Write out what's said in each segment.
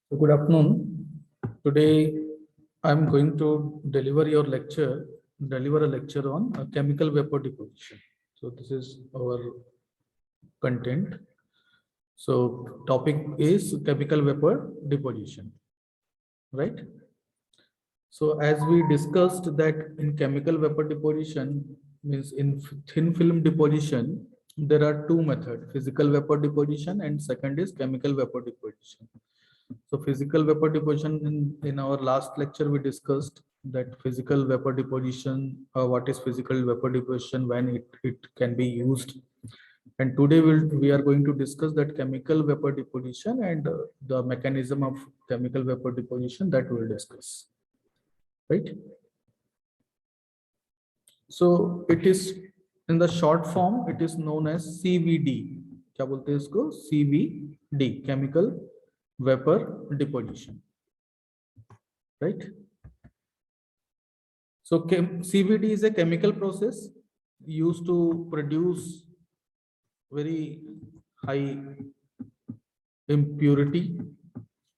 So good afternoon. Today I am going to deliver a lecture on chemical vapor deposition. So this is our content. So topic is chemical vapor deposition, right? So as we discussed that in chemical vapor deposition means in thin film deposition, there are two methods, physical vapor deposition and second is chemical vapor deposition. So physical vapor deposition in our last lecture, we discussed that physical vapor deposition, what is physical vapor deposition, when it can be used. And today we are going to discuss that chemical vapor deposition and the mechanism of chemical vapor deposition that we'll discuss, right? So it is in the short form, it is known as CVD. क्या बोलते हैं इसको? CVD, chemical vapor deposition, right? So CVD is a chemical process used to produce very high impurity,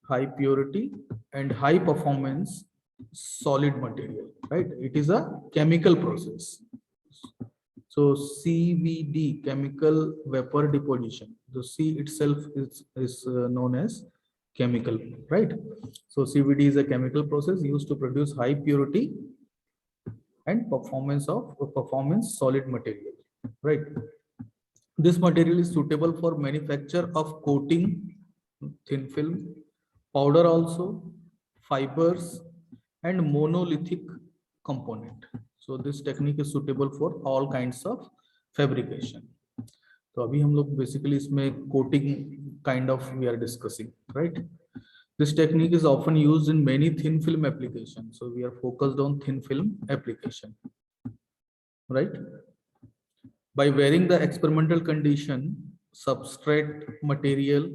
high purity and high performance solid material, right? It is a chemical process. So CVD, chemical vapor deposition. The C itself is known as chemical, right? So CVD is a chemical process used to produce high purity and performance solid material, right? This material is suitable for manufacture of coating, thin film, powder also, fibers and monolithic component. So this technique is suitable for all kinds of fabrication. तो अभी हम लोग basically इसमें coating kind of we are discussing, right? This technique is often used in many thin film applications. So we are focused on thin film application, right? By varying the experimental condition, substrate material,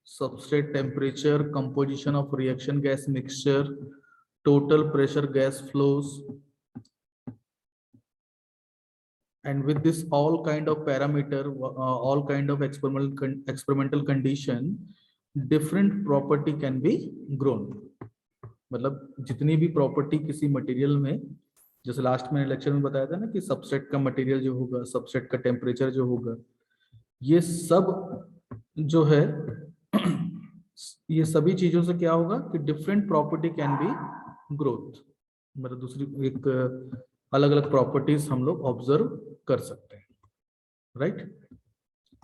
substrate temperature, composition of reaction gas mixture, total pressure gas flows, and with this all kind of parameter, all kind of experimental condition, different property can be grown. मतलब जितनी भी property किसी material में, जैसे last में lecture में बताया था ना कि सबसेट का मटेरियल जो होगा, सबसेट का टेम्परेचर जो होगा, ये सब जो है ये सभी चीजों से क्या होगा कि different property can be growth, मतलब दूसरी एक अलग अलग प्रॉपर्टीज हम लोग ऑब्जर्व कर सकते हैं, राइट?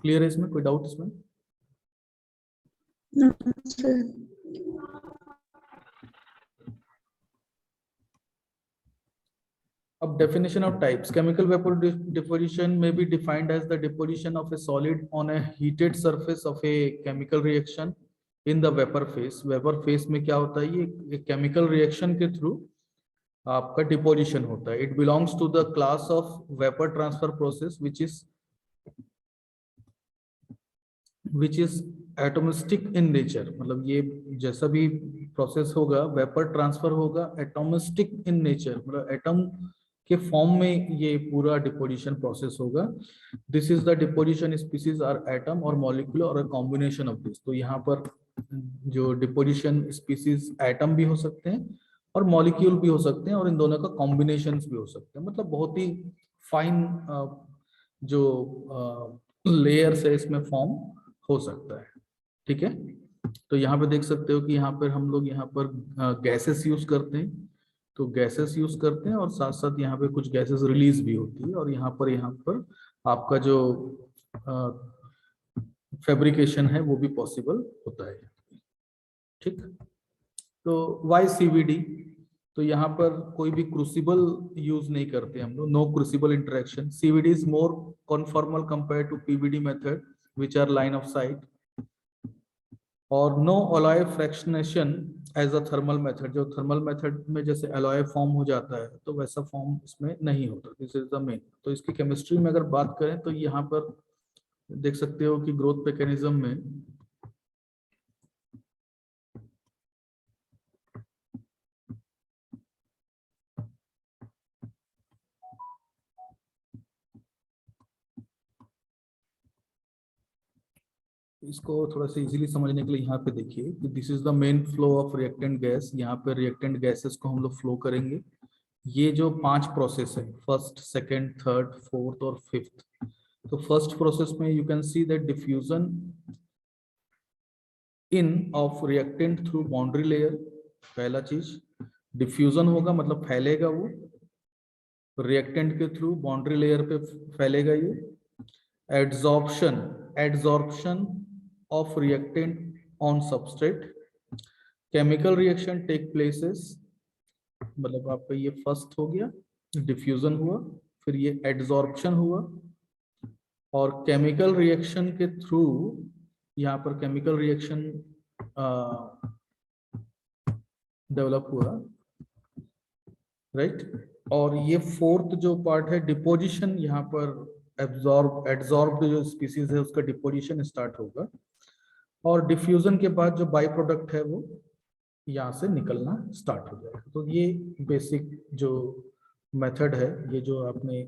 क्लियर है इसमें? कोई डाउट इसमें? Of definition of types, chemical vapor deposition may be defined as the deposition of a solid on a heated surface of a chemical reaction in the vapor phase. Vapor phase में क्या होता है? ये chemical reaction के through आपका deposition होता है. It belongs to the class of vapor transfer process which is atomistic in nature. मतलब ये जैसा भी process होगा, vapor transfer होगा atomistic in nature, मतलब atom के फॉर्म में ये पूरा डिपोजिशन प्रोसेस होगा. This is the deposition species are atom और मॉलिक्यूल और अ कॉम्बिनेशन ऑफ दिस. तो यहाँ पर जो डिपोजिशन स्पीसीज एटम भी हो सकते हैं और मॉलिक्यूल भी हो सकते हैं और इन दोनों का कॉम्बिनेशंस भी हो सकते हैं. मतलब बहुत ही फाइन जो लेयर्स है इसमें फॉर्म हो सकता है, ठीक है? तो यहाँ पे देख सकते हो कि यहाँ पर हम लोग यहाँ पर गैसेस यूज करते हैं, तो गैसेस यूज करते हैं और साथ साथ यहाँ पे कुछ गैसेस रिलीज भी होती है और यहाँ पर आपका जो फैब्रिकेशन है वो भी पॉसिबल होता है, ठीक? तो वाई सीवीडी? तो यहाँ पर कोई भी क्रूसिबल यूज नहीं करते हम लोग, no crucible interaction. CVD is more conformal compare to PVD method which are line of sight, और no alloy fractionation as a thermal method. जो थर्मल मेथड में जैसे अलॉय फॉर्म हो जाता है तो वैसा फॉर्म इसमें नहीं होता. This is the main. तो इसकी केमिस्ट्री में अगर बात करें तो यहाँ पर देख सकते हो कि ग्रोथ मैकेनिज्म में इसको थोड़ा सा इजीली समझने के लिए यहाँ पे देखिए कि this is the main flow of reactant gas. यहाँ पे रिएक्टेंट गैसेस को हम लोग फ्लो करेंगे। ये जो 5 प्रोसेस है, फर्स्ट, सेकंड, थर्ड, फोर्थ और फिफ्थ। तो फर्स्ट प्रोसेस में you can see that diffusion in of reactant through boundary layer. पहला चीज डिफ्यूजन होगा, मतलब फैलेगा वो रिएक्टेंट के थ्रू बाउंड्री लेयर पे फैलेगा ये। Adsorption, adsorption of reactant on substrate. Chemical reaction take places, मतलब आपका ये फर्स्ट हो गया, डिफ्यूजन हुआ, फिर ये एड्सॉर्प्शन हुआ, और केमिकल रिएक्शन के थ्रू यहाँ पर केमिकल रिएक्शन डेवलप हुआ, राइट। और ये फोर्थ जो पार्ट है डिपोजिशन, यहाँ पर एब्जॉर्ब जो स्पीसीज है उसका डिपोजिशन स्टार्ट होगा, और डिफ्यूजन के बाद जो बाई प्रोडक्ट है वो यहाँ से निकलना स्टार्ट हो जाएगा। तो ये बेसिक जो मेथड है, ये जो आपने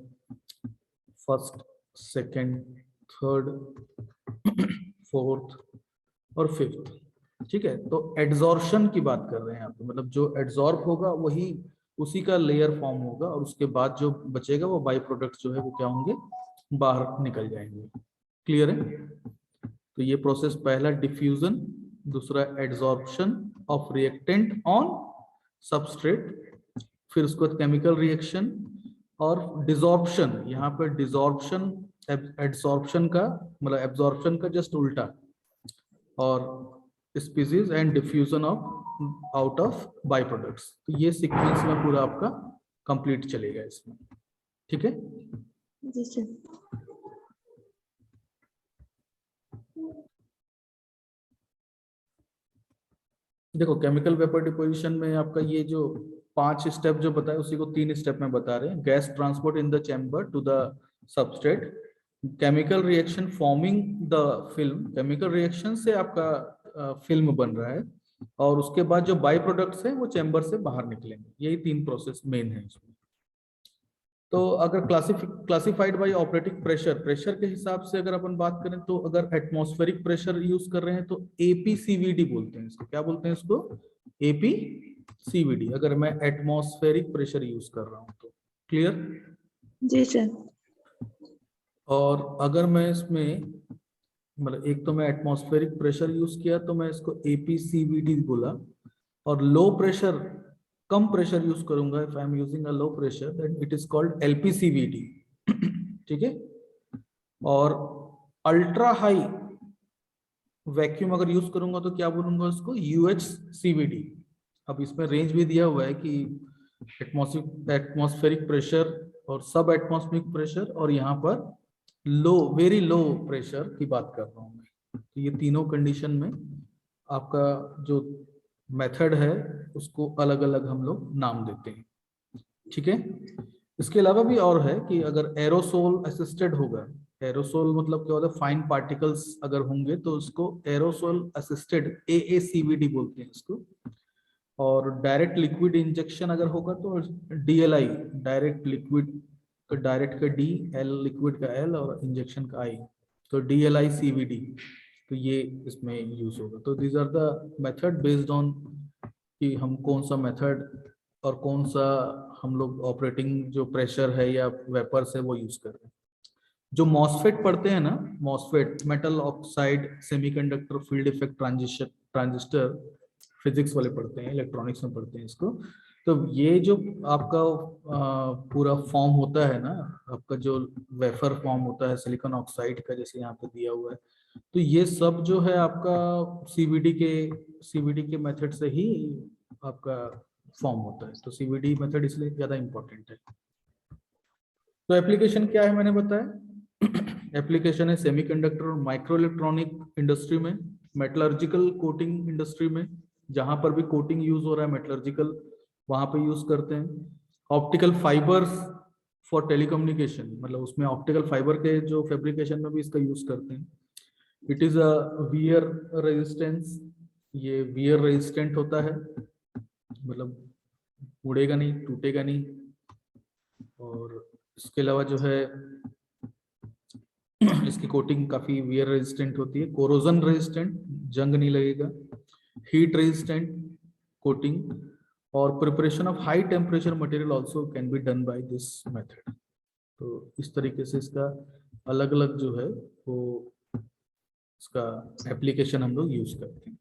फर्स्ट, सेकंड, थर्ड, फोर्थ और फिफ्थ, ठीक है। तो एड्सॉर्प्शन की बात कर रहे हैं यहाँ पे, मतलब जो एड्सॉर्ब होगा वही उसी का लेयर फॉर्म होगा, और उसके बाद जो बचेगा वो बाई प्रोडक्ट जो है वो क्या होंगे, बाहर निकल जाएंगे। क्लियर है? तो ये प्रोसेस पहला डिफ्यूजन, दूसरा adsorption of reactant on substrate, फिर उसके बाद केमिकल रिएक्शन और डिसॉर्प्शन। यहाँ पर डिसॉर्प्शन एड्सॉर्प्शन का मतलब एब्जॉर्प्शन का जस्ट उल्टा, और species and diffusion of out of by products. तो ये सीक्वेंस में पूरा आपका कंप्लीट चलेगा इसमें, ठीक है। जी सर। देखो केमिकल वेपर डिपोजिशन में आपका ये जो 5 स्टेप जो बताए उसी को 3 स्टेप में बता रहे हैं। Gas transport in the chamber to the substrate, chemical reaction forming the film, chemical reaction से आपका फिल्म बन रहा है, और उसके बाद जो बाई प्रोडक्ट्स है वो चैम्बर से बाहर निकलेंगे। यही 3 प्रोसेस मेन है इसमें। तो अगर classified bye operating pressure, pressure के हिसाब से अगर अपन बात करें तो अगर एटमॉस्फेरिक प्रेशर यूज कर रहे हैं तो एपीसीवीडी बोलते हैं इसको। क्या बोलते हैं इसको? एपीसीवीडी, अगर मैं एटमॉस्फेरिक प्रेशर यूज कर रहा हूं तो। क्लियर? जी सर। और अगर मैं इसमें मतलब एक तो मैं एटमॉस्फेरिक प्रेशर यूज किया तो मैं इसको एपीसीवीडी बोला, और लो प्रेशर, कम प्रेशर यूज करूंगा, if I am using a low pressure then it is called LPCVD, ठीक है। और अल्ट्रा हाई वैक्यूम अगर यूज करूंगा तो क्या बोलूंगा उसको? यूएचसीवीडी। अब इसमें रेंज भी दिया हुआ है कि एटमॉस्फेरिक प्रेशर और सब एटमॉस्फेरिक प्रेशर, और यहाँ पर लो, वेरी लो प्रेशर की बात कर रहा हूँ मैं। तो ये तीनों कंडीशन में आपका जो मेथड है उसको अलग अलग हम लोग नाम देते हैं, ठीक है। इसके अलावा भी और है कि अगर एरोसोल असिस्टेड होगा, एरोसोल मतलब क्या होता है, फाइन पार्टिकल्स अगर होंगे तो उसको एरोसोल असिस्टेड एएसीवीडी बोलते हैं इसको। और डायरेक्ट लिक्विड इंजेक्शन अगर होगा तो डीएलआई, डायरेक्ट लिक्विड का डायरेक्ट का डी, एल लिक्विड का एल और इंजेक्शन का आई, तो डीएलआई सीवीडी। तो ये इसमें यूज होगा। तो these are the method based on कि हम कौन सा मेथड और कौन सा हम लोग ऑपरेटिंग जो प्रेशर है या वेपर्स है वो यूज कर रहे हैं। जो मॉसफेट पढ़ते हैं ना, MOSFET metal oxide semiconductor field effect transistor, physics वाले पढ़ते हैं, इलेक्ट्रॉनिक्स में पढ़ते हैं इसको। तो ये जो आपका पूरा फॉर्म होता है ना, आपका जो वेफर फॉर्म होता है सिलिकॉन ऑक्साइड का, जैसे यहाँ पे दिया हुआ है, तो ये सब जो है आपका सीवीडी के मेथड से ही आपका फॉर्म होता है। तो सीवीडी मेथड इसलिए ज्यादा इंपॉर्टेंट है। तो एप्लीकेशन क्या है मैंने बताया। एप्लीकेशन है सेमीकंडक्टर और माइक्रो इलेक्ट्रॉनिक इंडस्ट्री में, मेटलर्जिकल कोटिंग इंडस्ट्री में, जहां पर भी कोटिंग यूज हो रहा है मेटलर्जिकल, वहां पे यूज करते हैं। ऑप्टिकल फाइबर्स फॉर टेलीकम्युनिकेशन, मतलब उसमें ऑप्टिकल फाइबर के जो फैब्रिकेशन में भी इसका यूज करते हैं। It is a weird resistance, ये वियर रेजिस्टेंट होता है, मतलब उड़ेगा नहीं, टूटेगा नहीं। और इसके अलावा जो है इसकी कोटिंग काफी वियर रेजिस्टेंट होती है, कोरोजन रेजिस्टेंट, जंग नहीं लगेगा, हीट रेजिस्टेंट कोटिंग, और preparation of high temperature material also can be done by this method. तो इस तरीके से इसका अलग अलग जो है वो इसका एप्लीकेशन हम लोग यूज करते हैं।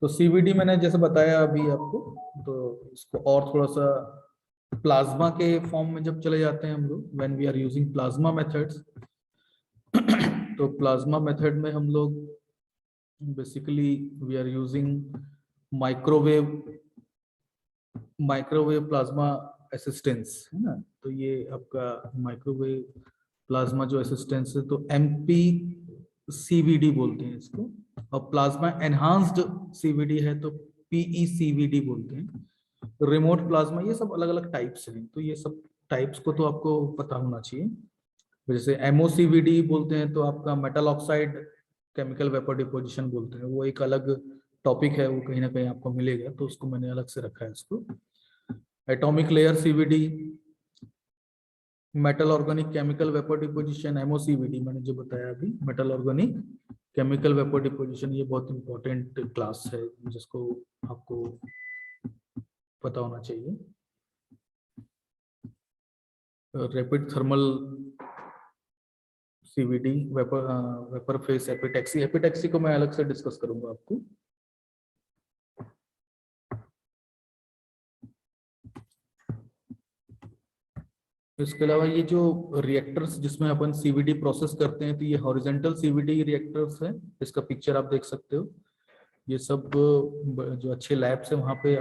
तो सीवीडी मैंने जैसे बताया अभी आपको, तो इसको और थोड़ा सा प्लाज्मा के फॉर्म में जब चले जाते हैं हम लोग, when we are using plasma methods, तो प्लाज्मा मेथड में हम लोग basically we are using microwave plasma assistance, है ना। तो ये आपका माइक्रोवेव प्लाज्मा जो असिस्टेंस है, तो एमपी सीवीडी बोलते हैं इसको, और प्लाज्मा एनहांस्ड सीवीडी है तो पीईसीवीडी बोलते हैं। रिमोट प्लाज्मा, ये सब अलग अलग टाइप्स हैं, तो ये सब टाइप्स को तो आपको पता होना चाहिए। जैसे एमओसीवीडी बोलते हैं तो आपका metal oxide chemical vapour deposition बोलते हैं, वो एक अलग टॉपिक है, वो कहीं ना कहीं आपको मिलेगा, तो उसको मैंने अलग से रखा है इसको। Atomic layer CVD, metal organic chemical vapour deposition, MOCVD मैंने जो बताया अभी, metal organic chemical vapour deposition, ये बहुत इंपॉर्टेंट क्लास है जिसको आपको पता होना चाहिए। Rapid thermal CVD, vapour face epitaxy, epitaxy को मैं अलग से डिस्कस करूंगा आपको। इसके अलावा ये जो रिएक्टर्स जिसमें अपन सीवीडी प्रोसेस करते हैं, तो ये हॉरिजॉन्टल सीवीडी रिएक्टर्स है, इसका पिक्चर आप देख सकते हो। ये सब जो अच्छे लैब्स है वहाँ पे